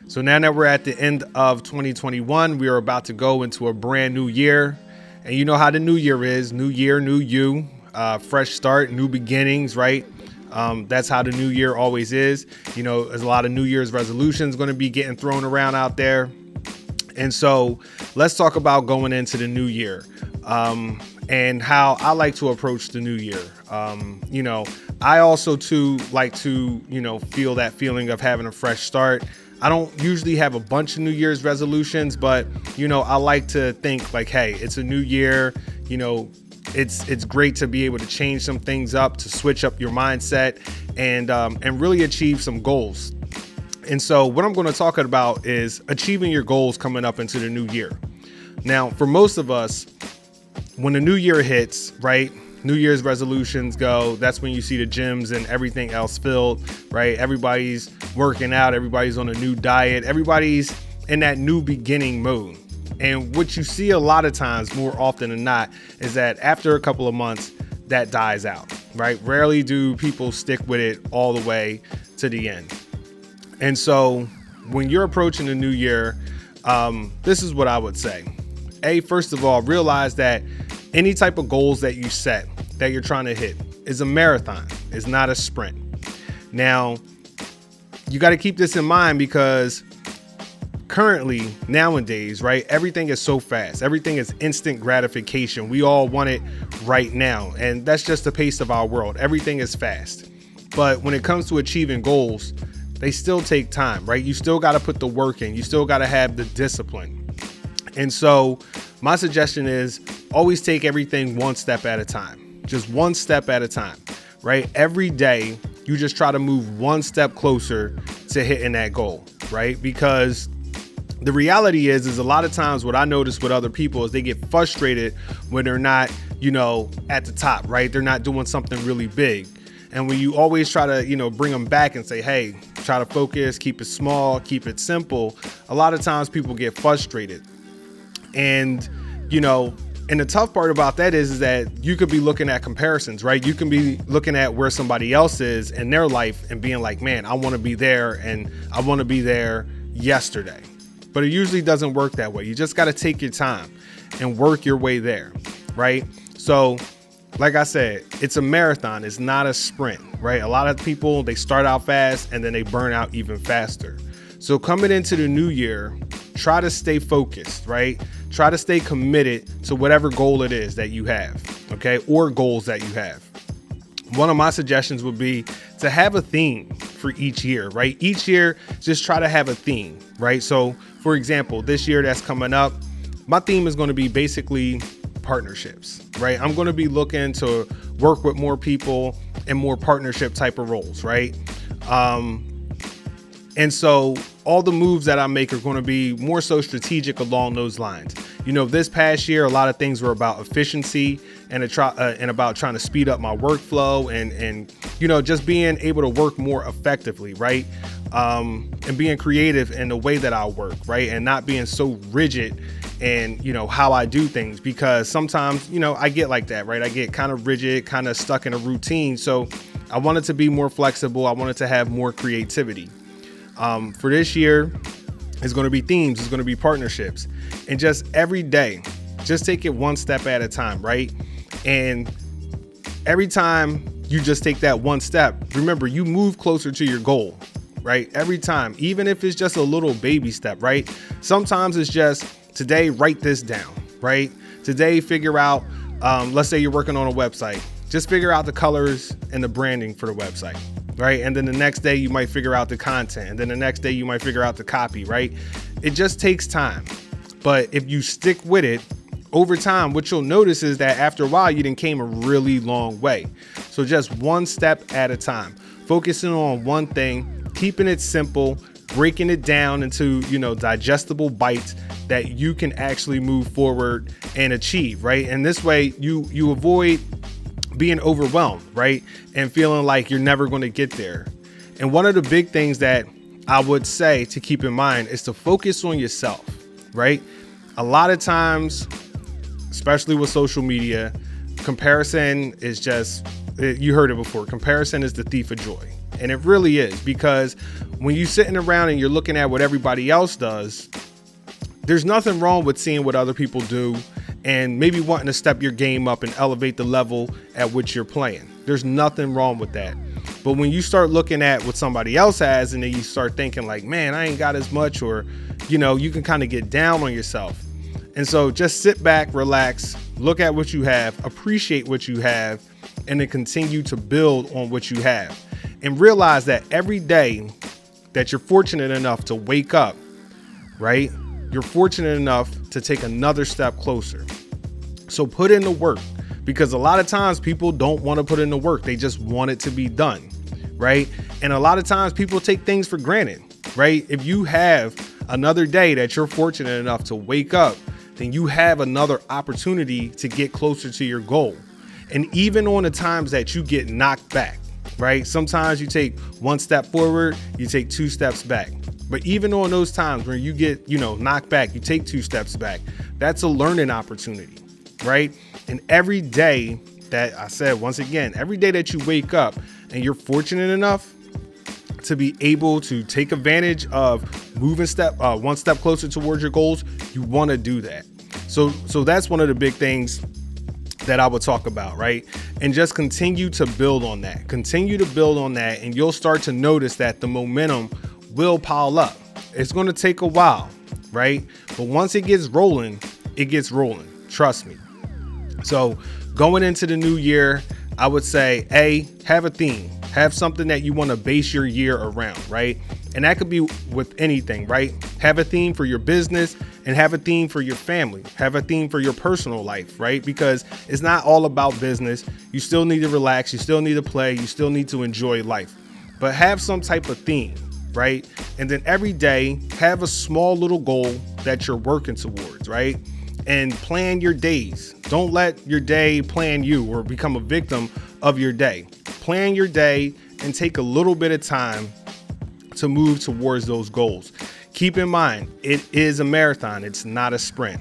So now that we're at the end of 2021, we are about to go into a brand new year. And you know how the new year is: new year, new you, fresh start, new beginnings, right? That's how the new year always is. You know, there's a lot of New Year's resolutions going to be getting thrown around out there. And so let's talk about going into the new year, and how I like to approach the new year. I also too like to, feel that feeling of having a fresh start. I don't usually have a bunch of New Year's resolutions, but, I like to think like, hey, it's a new year, it's great to be able to change some things up, to switch up your mindset and really achieve some goals. And so what I'm going to talk about is achieving your goals coming up into the new year. Now, for most of us, when the new year hits, right, New Year's resolutions go, that's when you see the gyms and everything else filled, right? Everybody's working out, everybody's on a new diet, everybody's in that new beginning mode. And what you see a lot of times, more often than not, is that after a couple of months, that dies out, right? Rarely do people stick with it all the way to the end. And so when you're approaching the new year, this is what I would say. First of all, realize that any type of goals that you set, that you're trying to hit, is a marathon. It's not a sprint. Now, you got to keep this in mind because currently, nowadays, right, everything is so fast. Everything is instant gratification. We all want it right now. And that's just the pace of our world. Everything is fast. But when it comes to achieving goals, they still take time, right? You still got to put the work in. You still got to have the discipline. And so my suggestion is always take everything one step at a time, just one step at a time, right? Every day, you just try to move one step closer to hitting that goal, right? Because the reality is a lot of times what I notice with other people is they get frustrated when they're not, at the top, right? They're not doing something really big. And when you always try to, bring them back and say, hey, try to focus, keep it small, keep it simple, a lot of times people get frustrated. And, and the tough part about that is that you could be looking at comparisons, right? You can be looking at where somebody else is in their life and being like, man, I want to be there and I want to be there yesterday. But it usually doesn't work that way. You just got to take your time and work your way there, right? So like I said, it's a marathon. It's not a sprint, right? A lot of people, they start out fast and then they burn out even faster. So coming into the new year, try to stay focused, right? Try to stay committed to whatever goal it is that you have, okay? Or goals that you have. One of my suggestions would be to have a theme for each year, right? Each year, just try to have a theme, right? So for example, this year that's coming up, my theme is going to be basically partnerships, right? I'm going to be looking to work with more people in more partnership type of roles, right? And so all the moves that I make are going to be more so strategic along those lines. This past year, a lot of things were about efficiency and about trying to speed up my workflow and just being able to work more effectively, right? And being creative in the way that I work, right? And not being so rigid and, how I do things, because sometimes, I get like that, right? I get kind of rigid, kind of stuck in a routine. So I wanted to be more flexible. I wanted to have more creativity. For this year, it's going to be themes, it's going to be partnerships, and just every day, just take it one step at a time, right? And every time you just take that one step, remember, you move closer to your goal, right? Every time, even if it's just a little baby step, right? Sometimes it's just today, write this down, right? Today, figure out, let's say you're working on a website, just figure out the colors and the branding for the website. Right. And then the next day you might figure out the content, and then the next day you might figure out the copy. Right. It just takes time. But if you stick with it over time, what you'll notice is that after a while, you done came a really long way. So just one step at a time, focusing on one thing, keeping it simple, breaking it down into, digestible bites that you can actually move forward and achieve. Right. And this way you avoid being overwhelmed, right? And feeling like you're never going to get there. And one of the big things that I would say to keep in mind is to focus on yourself, right? A lot of times, especially with social media, comparison is just, you heard it before, comparison is the thief of joy, And it really is, because when you're sitting around and you're looking at what everybody else does, there's nothing wrong with seeing what other people do and maybe wanting to step your game up and elevate the level at which you're playing. There's nothing wrong with that. But when you start looking at what somebody else has and then you start thinking like, man, I ain't got as much, or, you can kind of get down on yourself. And so just sit back, relax, look at what you have, appreciate what you have, and then continue to build on what you have. And realize that every day that you're fortunate enough to wake up, right? You're fortunate enough to take another step closer. So put in the work, because a lot of times people don't want to put in the work. They just want it to be done, right? And a lot of times people take things for granted, right? If you have another day that you're fortunate enough to wake up, then you have another opportunity to get closer to your goal. And even on the times that you get knocked back, right? Sometimes you take one step forward, you take two steps back. But even on those times where you get, knocked back, you take two steps back, that's a learning opportunity, right? And every day that I said, once again, every day that you wake up and you're fortunate enough to be able to take advantage of moving one step closer towards your goals, you want to do that. So that's one of the big things that I would talk about, right? And just continue to build on that. Continue to build on that, and you'll start to notice that the momentum will pile up. It's going to take a while, right? But once it gets rolling, it gets rolling. Trust me. So going into the new year, I would say, have a theme. Have something that you want to base your year around, right? And that could be with anything, right? Have a theme for your business and have a theme for your family. Have a theme for your personal life, right? Because it's not all about business. You still need to relax. You still need to play. You still need to enjoy life. But have some type of theme, right? And then every day, have a small little goal that you're working towards, right? And plan your days. Don't let your day plan you or become a victim of your day. Plan your day and take a little bit of time to move towards those goals. Keep in mind, it is a marathon. It's not a sprint.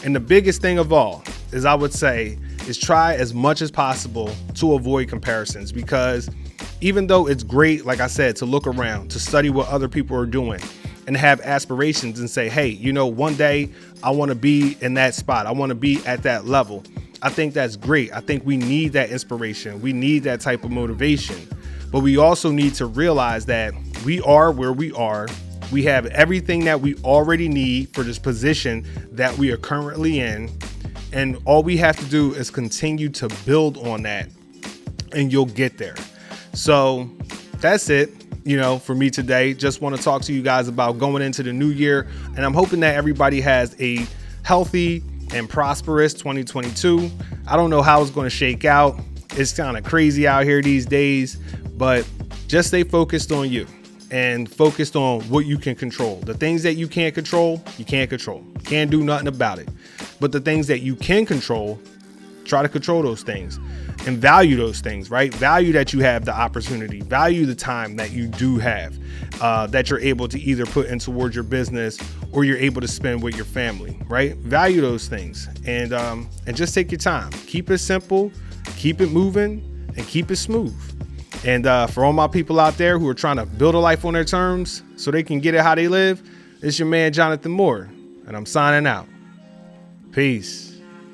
And the biggest thing of all is, I would say, is try as much as possible to avoid comparisons, because even though it's great, like I said, to look around, to study what other people are doing and have aspirations and say, hey, one day I want to be in that spot. I want to be at that level. I think that's great. I think we need that inspiration. We need that type of motivation. But we also need to realize that we are where we are. We have everything that we already need for this position that we are currently in. And all we have to do is continue to build on that, and you'll get there. So that's it, for me today. Just want to talk to you guys about going into the new year. And I'm hoping that everybody has a healthy and prosperous 2022. I don't know how it's going to shake out. It's kind of crazy out here these days, but just stay focused on you and focused on what you can control. The things that you can't control, you can't control. Can't do nothing about it. But the things that you can control, try to control those things and value those things, right? Value that you have the opportunity, value the time that you do have, that you're able to either put in towards your business or you're able to spend with your family, right? Value those things and just take your time. Keep it simple, keep it moving, and keep it smooth. And for all my people out there who are trying to build a life on their terms so they can get it how they live, it's your man, Jonathan Moore, and I'm signing out. Peace.